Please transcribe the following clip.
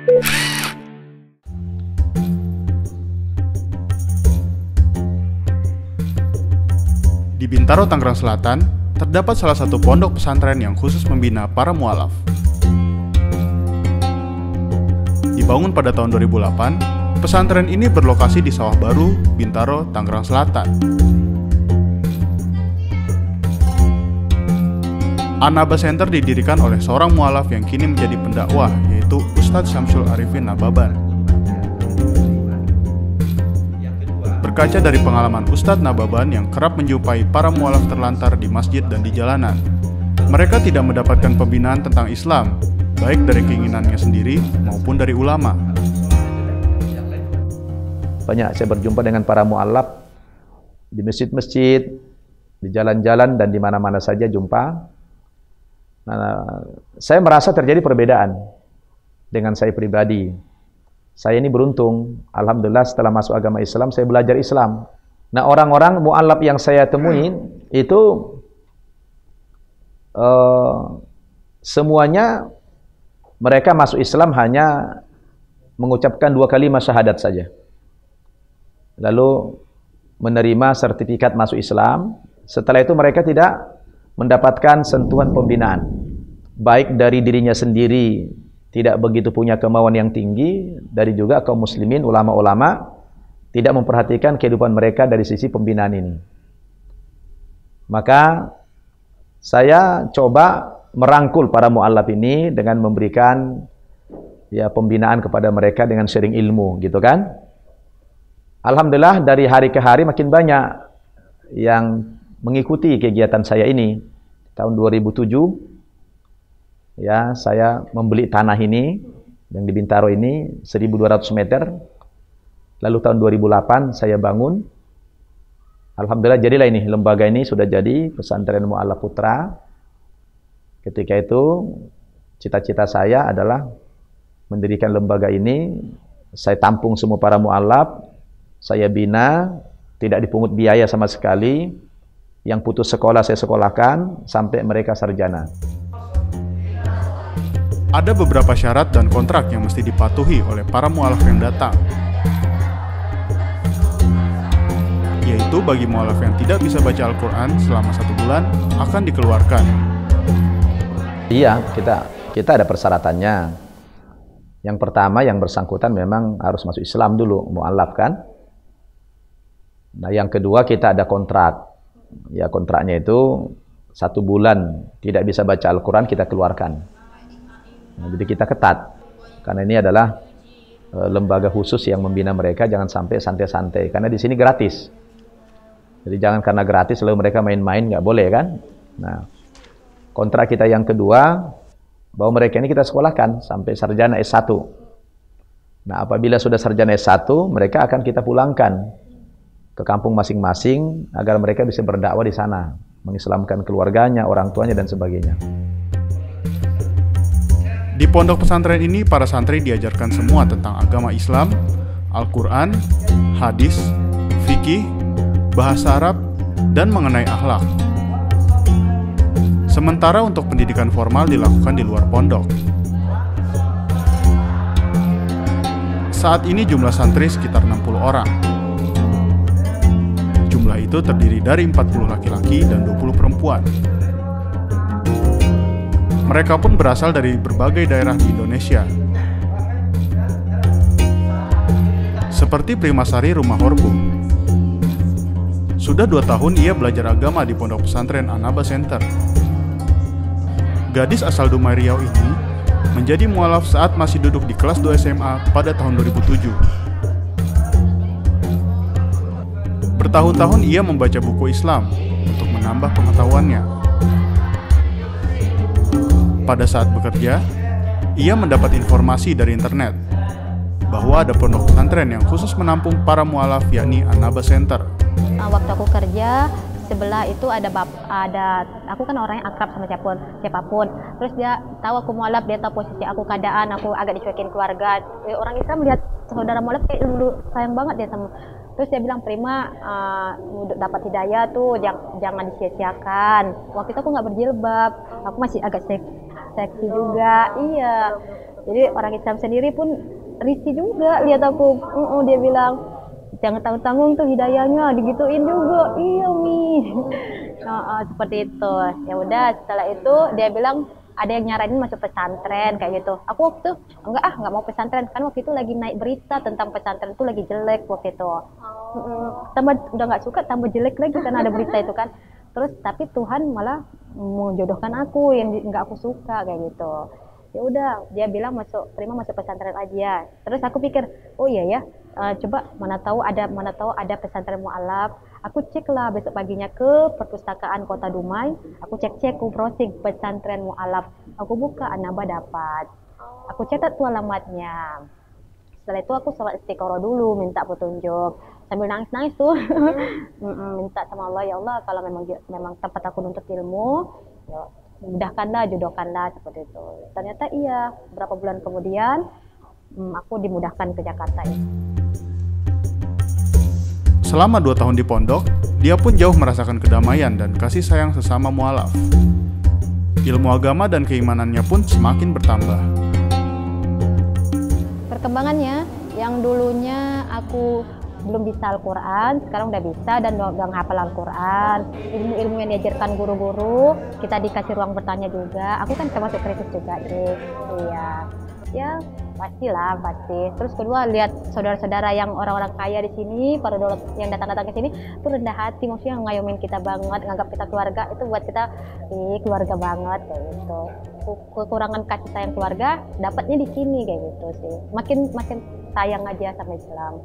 Di Bintaro, Tangerang Selatan, terdapat salah satu pondok pesantren yang khusus membina para mualaf. Dibangun pada tahun 2008, pesantren ini berlokasi di Sawah Baru, Bintaro, Tangerang Selatan. An-Naba Center didirikan oleh seorang mualaf yang kini menjadi pendakwah, yaitu Ustadz Syamsul Arifin Nababan. Berkaca dari pengalaman Ustadz Nababan yang kerap menjumpai para mualaf terlantar di masjid dan di jalanan, mereka tidak mendapatkan pembinaan tentang Islam, baik dari keinginannya sendiri maupun dari ulama. Banyak saya berjumpa dengan para mualaf di masjid-masjid, di jalan-jalan, dan di mana-mana saja jumpa. Nah, saya merasa terjadi perbedaan dengan saya pribadi. Saya ini beruntung, alhamdulillah setelah masuk agama Islam, saya belajar Islam. Nah, orang-orang mu'alaf yang saya temui itu semuanya mereka masuk Islam hanya mengucapkan 2 kalimat syahadat saja. Lalu menerima sertifikat masuk Islam. Setelah itu mereka tidak mendapatkan sentuhan pembinaan, baik dari dirinya sendiri, tidak begitu punya kemauan yang tinggi, dari juga kaum muslimin, ulama-ulama tidak memperhatikan kehidupan mereka dari sisi pembinaan ini. Maka saya coba merangkul para mu'alaf ini dengan memberikan pembinaan kepada mereka dengan sharing ilmu, gitu kan. Alhamdulillah dari hari ke hari makin banyak yang mengikuti kegiatan saya ini. Tahun 2007 saya membeli tanah ini yang di Bintaro ini 1.200 meter. Lalu tahun 2008 saya bangun. Alhamdulillah jadilah ini, lembaga ini sudah jadi Pesantren Mu'alaf Putra. Ketika itu cita-cita saya adalah mendirikan lembaga ini. Saya tampung semua para mu'alaf, saya bina, tidak dipungut biaya sama sekali. Yang putus sekolah saya sekolahkan sampai mereka sarjana. Ada beberapa syarat dan kontrak yang mesti dipatuhi oleh para mu'alaf yang datang. Yaitu bagi mu'alaf yang tidak bisa baca Al-Quran selama 1 bulan akan dikeluarkan. Iya, kita ada persyaratannya. Yang pertama, yang bersangkutan memang harus masuk Islam dulu, mu'alaf kan. Nah, yang kedua kita ada kontrak. Ya, kontraknya itu 1 bulan tidak bisa baca Al-Quran kita keluarkan. Nah, jadi kita ketat, karena ini adalah lembaga khusus yang membina mereka, jangan sampai santai-santai, karena di sini gratis. Jadi jangan karena gratis lalu mereka main-main, nggak boleh kan. Nah, kontrak kita yang kedua, bahwa mereka ini kita sekolahkan sampai sarjana S1. Nah, apabila sudah sarjana S1, mereka akan kita pulangkan ke kampung masing-masing agar mereka bisa berdakwah di sana, mengislamkan keluarganya, orang tuanya, dan sebagainya. Di pondok pesantren ini, para santri diajarkan semua tentang agama Islam, Al-Quran, hadis, fikih, bahasa Arab, dan mengenai akhlak. Sementara untuk pendidikan formal dilakukan di luar pondok. Saat ini jumlah santri sekitar 60 orang. Jumlah itu terdiri dari 40 laki-laki dan 20 perempuan. Mereka pun berasal dari berbagai daerah di Indonesia. Seperti Primasari Rumah Horbu. Sudah 2 tahun ia belajar agama di pondok pesantren An-Naba Center. Gadis asal Dumai Riau ini menjadi mualaf saat masih duduk di kelas 2 SMA pada tahun 2007. Bertahun-tahun ia membaca buku Islam untuk menambah pengetahuannya. Pada saat bekerja, ia mendapat informasi dari internet bahwa ada pondok pesantren yang khusus menampung para mualaf, yakni An-Naba Center. Waktu aku kerja, sebelah itu ada aku kan orangnya akrab sama siapapun. Terus dia tahu aku mualaf, dia tahu posisi aku, keadaan aku agak dicuekin keluarga. Orang Islam lihat saudara mualaf kayak dulu sayang banget dia sama. Terus dia bilang, Prima, dapat hidayah tuh, jangan disia-siakan. Waktu itu aku nggak berjilbab, aku masih agak seksi juga, iya. Jadi orang Islam sendiri pun risih juga lihat aku. Dia bilang jangan tanggung-tanggung tuh hidayahnya, digituin juga. Iya Mi. Seperti itu. Ya udah, setelah itu dia bilang ada yang nyaranin masuk pesantren kayak gitu. Aku waktu nggak mau pesantren, kan waktu itu lagi naik berita tentang pesantren itu lagi jelek waktu itu. Tambah udah nggak suka, tambah jelek lagi kan ada berita itu kan. Terus tapi Tuhan malah menjodohkan aku yang nggak aku suka kayak gitu. Ya udah, dia bilang terima masuk pesantren aja. Terus aku pikir, oh iya ya, coba mana tahu ada pesantren mualaf. Aku cek lah besok paginya ke perpustakaan Kota Dumai. Aku cek browsing pesantren mualaf. Aku buka, nambah dapat. Aku catat tuh alamatnya. Setelah itu aku sholat istiqoroh dulu, minta petunjuk. Sambil nangis tuh, minta sama Allah, ya Allah kalau memang tempat aku nuntut ilmu, ya, mudahkanlah, jodohkanlah seperti itu. Ternyata iya, berapa bulan kemudian aku dimudahkan ke Jakarta. Selama 2 tahun di pondok, dia pun jauh merasakan kedamaian dan kasih sayang sesama mualaf. Ilmu agama dan keimanannya pun semakin bertambah. Perkembangannya, yang dulunya aku belum bisa Al-Quran, sekarang udah bisa dan udah menghafal Al-Quran. Ilmu-ilmu yang diajarkan guru-guru, kita dikasih ruang bertanya juga. Aku kan termasuk kritis juga nih. Iya. Ya, pastilah, pasti. Terus kedua, lihat saudara-saudara yang orang-orang kaya di sini, para dolar yang datang-datang ke sini, itu rendah hati, maksudnya ngayomin kita banget, nganggap kita keluarga, itu buat kita keluarga banget kayak gitu. Kekurangan kasih sayang keluarga dapatnya di sini kayak gitu sih. Makin sayang aja sama Islam.